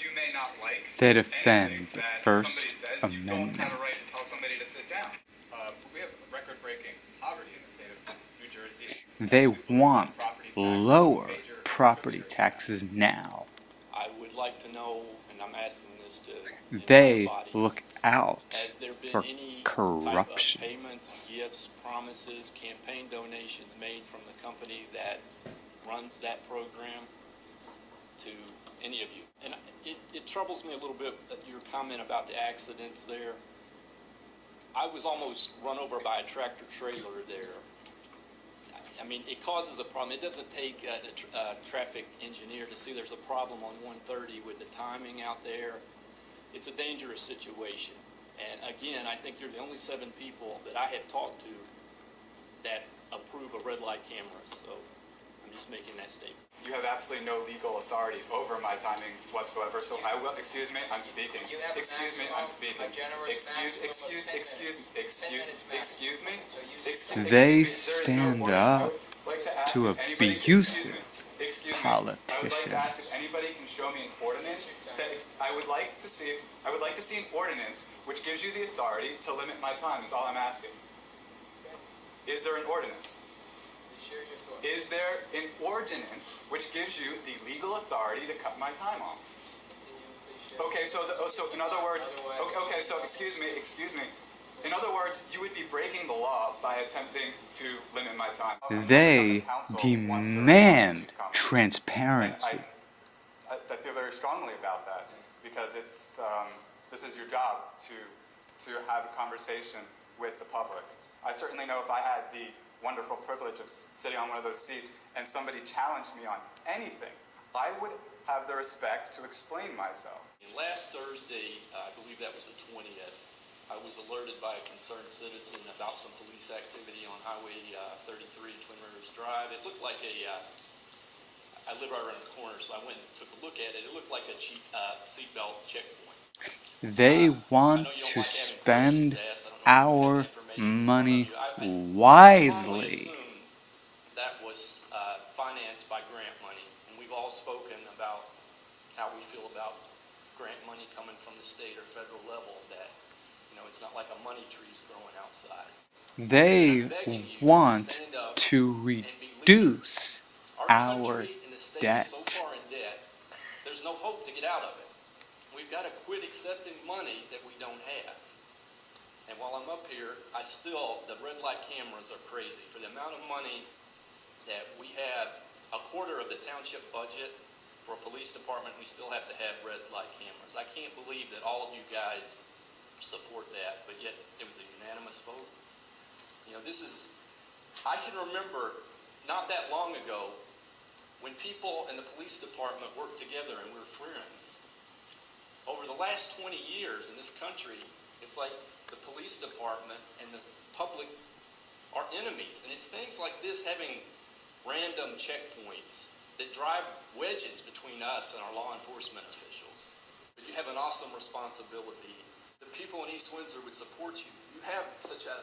you may not like They defend the that First somebody says, Amendment. you don't have a right to tell somebody to sit down. We have record-breaking poverty in the state of New Jersey. They want lower property taxes now. I would like to know, and I'm asking this to the They entire body, look out has there been for any corruption. type of payments, gifts, promises, campaign donations made from the company that runs that program to any of you? And it troubles me a little bit, your comment about the accidents there. I was almost run over by a tractor trailer there. I mean, it causes a problem. It doesn't take a traffic engineer to see there's a problem on 130 with the timing out there. It's a dangerous situation. And again, I think you're the only 7 people that I have talked to that approve of red light cameras. So I'm just making that statement. You have absolutely no legal authority over my timing whatsoever, so I will, excuse me, I'm speaking. Excuse me, I'm speaking. Excuse me. They stand up to abusive politicians. If anybody can show me an ordinance that I would like to see an ordinance which gives you the authority to limit my time, is all I'm asking. Is there an ordinance? Is there an ordinance which gives you the legal authority to cut my time off? Okay, so in other words, okay, so excuse me. In other words, you would be breaking the law by attempting to limit my time. They demand transparency. I feel very strongly about that because it's this is your job to have a conversation with the public. I certainly know if I had the wonderful privilege of sitting on one of those seats and somebody challenged me on anything, I would have the respect to explain myself. Last Thursday, I believe that was the 20th, I was alerted by a concerned citizen about some police activity on Highway 33 and Twin Rivers Drive. It looked like I live right around the corner, so I went and took a look at it. It looked like a seatbelt checkpoint. They want to spend our money wisely. That was financed by grant money, and we've all spoken about how we feel about grant money coming from the state or federal level, that it's not like a money tree's growing outside. They want to reduce our debt. So far in debt, there's no hope to get out of it. We've got to quit accepting money that we don't have. And while I'm up here, the red light cameras are crazy. For the amount of money that we have, a quarter of the township budget for a police department, we still have to have red light cameras. I can't believe that all of you guys support that, but yet it was a unanimous vote. I can remember not that long ago when people in the police department worked together and we were friends. Over the last 20 years in this country, it's like the police department and the public are enemies. And it's things like this, having random checkpoints that drive wedges between us and our law enforcement officials. But you have an awesome responsibility. The people in East Windsor would support you. You have such a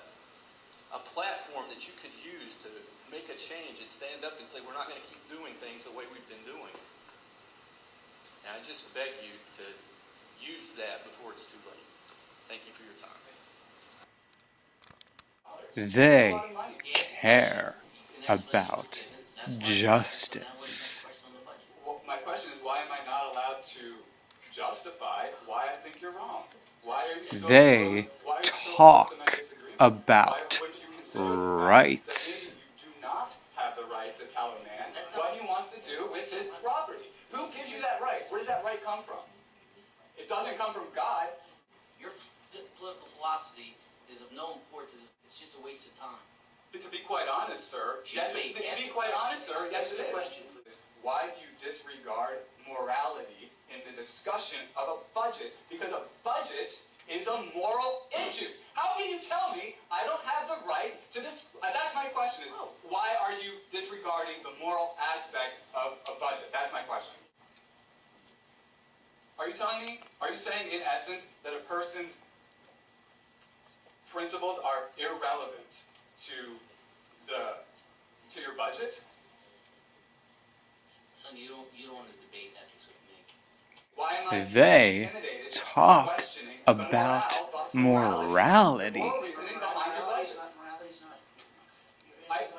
platform that you could use to make a change and stand up and say, we're not going to keep doing things the way we've been doing. And I just beg you to use that before it's too late. Thank you for your time. They care about justice. Well, my question is, why am I not allowed to justify why I think you're wrong? Why are you so They talk about rights. You do not have the right to tell a man what he wants to do with his property. Who gives you that right? Where does that right come from? It doesn't come from God. Your political philosophy is of no importance. It's just a waste of time. But to be quite honest, sir, yes, it is. Why do you disregard morality in the discussion of a budget? Because a budget is a moral issue. How can you tell me I don't have the right to that's my question is, why are you disregarding the moral aspect of a budget? That's my question. Are you saying in essence that a person's principles are irrelevant to your budget? Son, you don't want to debate ethics with me. Why am They talk about morality.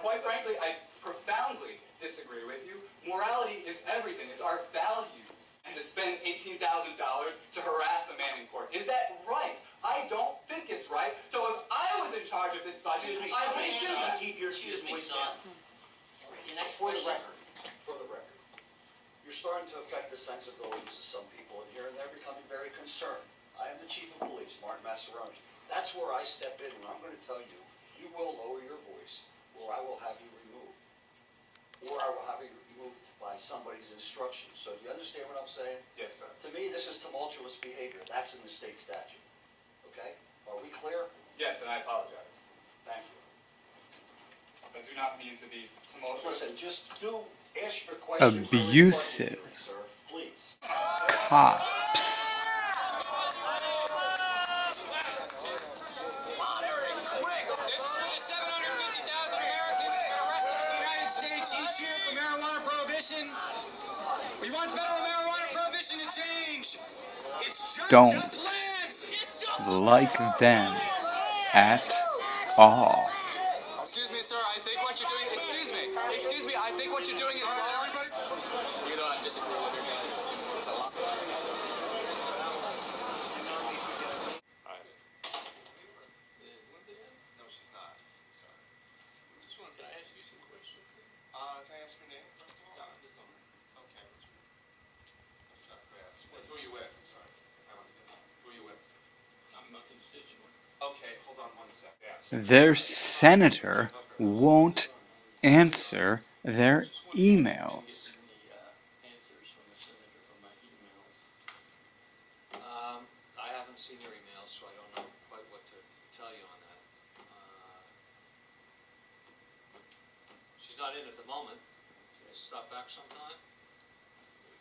Quite frankly, I profoundly disagree with you. Morality is everything. It's our values. And to spend $18,000 to harass a man in court. Is that right? I don't think it's right. So if I was in charge of this budget, I would do that. Keep your voice down. Your next question. For the record, you're starting to affect the sensibilities of some people in here, and they're becoming very concerned. I am the chief of police, Martin Massaroni. That's where I step in, and I'm going to tell you, you will lower your voice, or I will have you removed. Or I will have you removed by somebody's instructions. So do you understand what I'm saying? Yes, sir. To me, this is tumultuous behavior. That's in the state statute. Okay? Are we clear? Yes, and I apologize. Thank you. I do not mean to be tumultuous. Listen, just ask your questions. Abusive. Sir, please. Cops. We want federal marijuana prohibition to change. It's just Don't a plan. like them at all. Excuse me, sir. I think what you're doing. Excuse me. I think what you're doing is wrong. You know, I disagree with your guys. It's a lot. No, she's not. Sorry. Just wanted to ask you some questions. Can I ask your name first of all? Dezarn. Okay. That's not fast. Who are you with? I'm sorry. I don't get that. Who are you with? I'm a constituent. Okay, hold on one second. Yeah. Their senator won't answer their emails. Answers from the senator from my emails. I haven't seen your emails, so I don't know quite what to tell you on that. She's not in at the moment. Can you stop back sometime?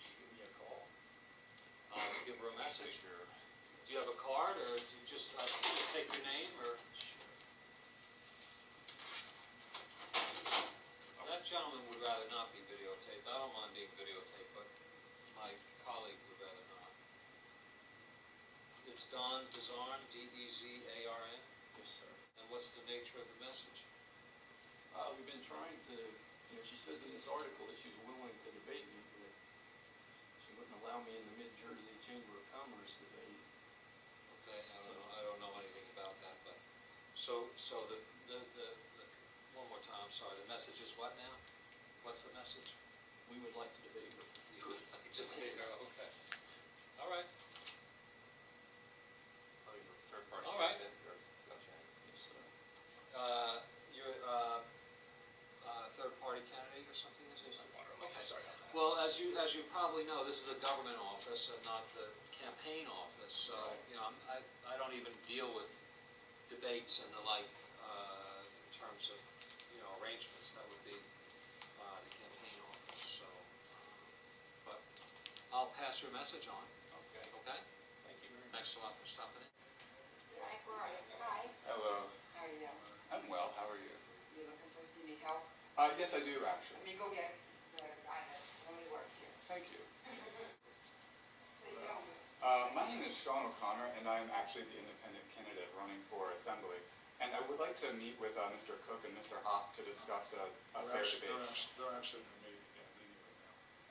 Give me a call. I'll give her a message. Do you have a card, or do you just take your name, or? That gentleman would rather not be videotaped. I don't mind being videotaped, but my colleague would rather not. It's Dezarn, D-E-Z-A-R-N? Yes, sir. And what's the nature of the message? We've been trying to, she says in this article that she's willing to debate me, but she wouldn't allow me in the Mid-Jersey Chamber of Commerce debate. Okay, I don't know anything about that, but, so the one more time, I'm sorry, the message is what now? What's the message? We would like to debate her. You would like to debate her, okay. All right. Oh, you're a third party. All right. Okay. Yes, sir. You're third-party candidate or something, is it? Okay. Sorry about that. Well, as you probably know, this is the government office and not the campaign office, so, I don't even deal with debates and the like, in terms of, arrangements. That would be, the campaign office, so, but I'll pass your message on. Okay. Okay? Thank you very much. Thanks a lot for stopping in. Hi, where are you? Hi. Hello. How are you doing? I'm well. How are you? You looking for us? Do you need help? Yes, I do actually. Let me go get the guy that only works here. Thank you. So you don't. My name is Sean O'Connor, and I'm actually the independent candidate running for assembly. And I would like to meet with Mr. Cook and Mr. Haas to discuss a fair debate. They're actually in a meeting right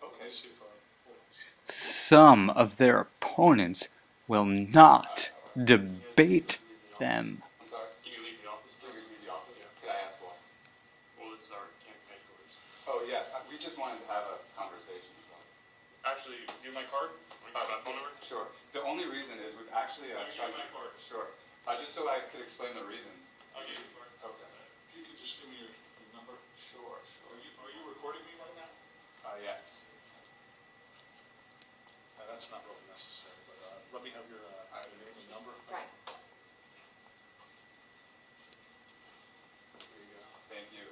now. Okay. Let's see if hold on. Some of their opponents will not debate them. I'm sorry. Can you leave the office, Can please? we leave the office? Could I ask why? Well, this is our campaign orders. Oh, yes. We just wanted to have a conversation. Actually, give my card? My phone number? Sure. The only reason is we've actually Let me tried get my card. Sure. Just so I could explain the reason. I'll give you the card. Okay. If you could just give me your number. Sure. Are you recording me right now? Yes. That's not really necessary, but let me have your name and number. Right. Here you go. Thank you.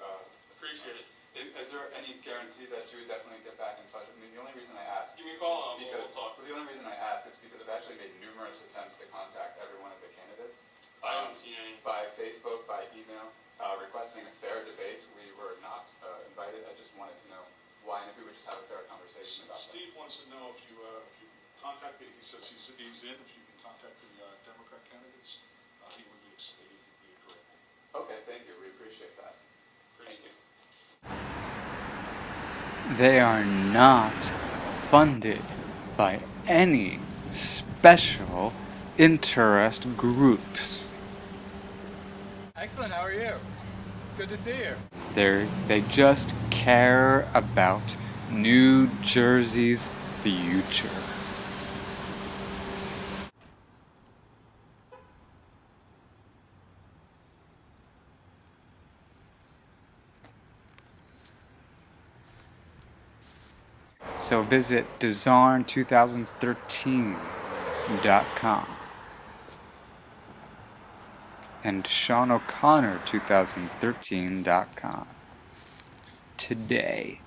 Appreciate it. Is there any guarantee that you would definitely get back in touch with me? The only reason I ask Give me a call, is we'll because talk. the only reason I ask is because I've actually made numerous attempts to contact every one of the candidates. I haven't seen any. By Facebook, by email, requesting a fair debate. We were not invited. I just wanted to know why, and if we would just have a fair conversation about that. Steve wants to know if you contact contact, he says he's in, if you can contact the Democrat candidates, he would be agreeable. Okay, thank you. We appreciate that. Thank you. They are not funded by any special interest groups. Excellent. How are you? It's good to see you. They just care about New Jersey's future. So visit Dezarn2013.com and SeanO'Connor2013.com today.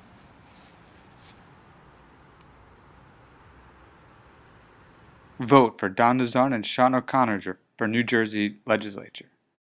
Vote for Don Dezarn and Sean O'Connor for New Jersey Legislature.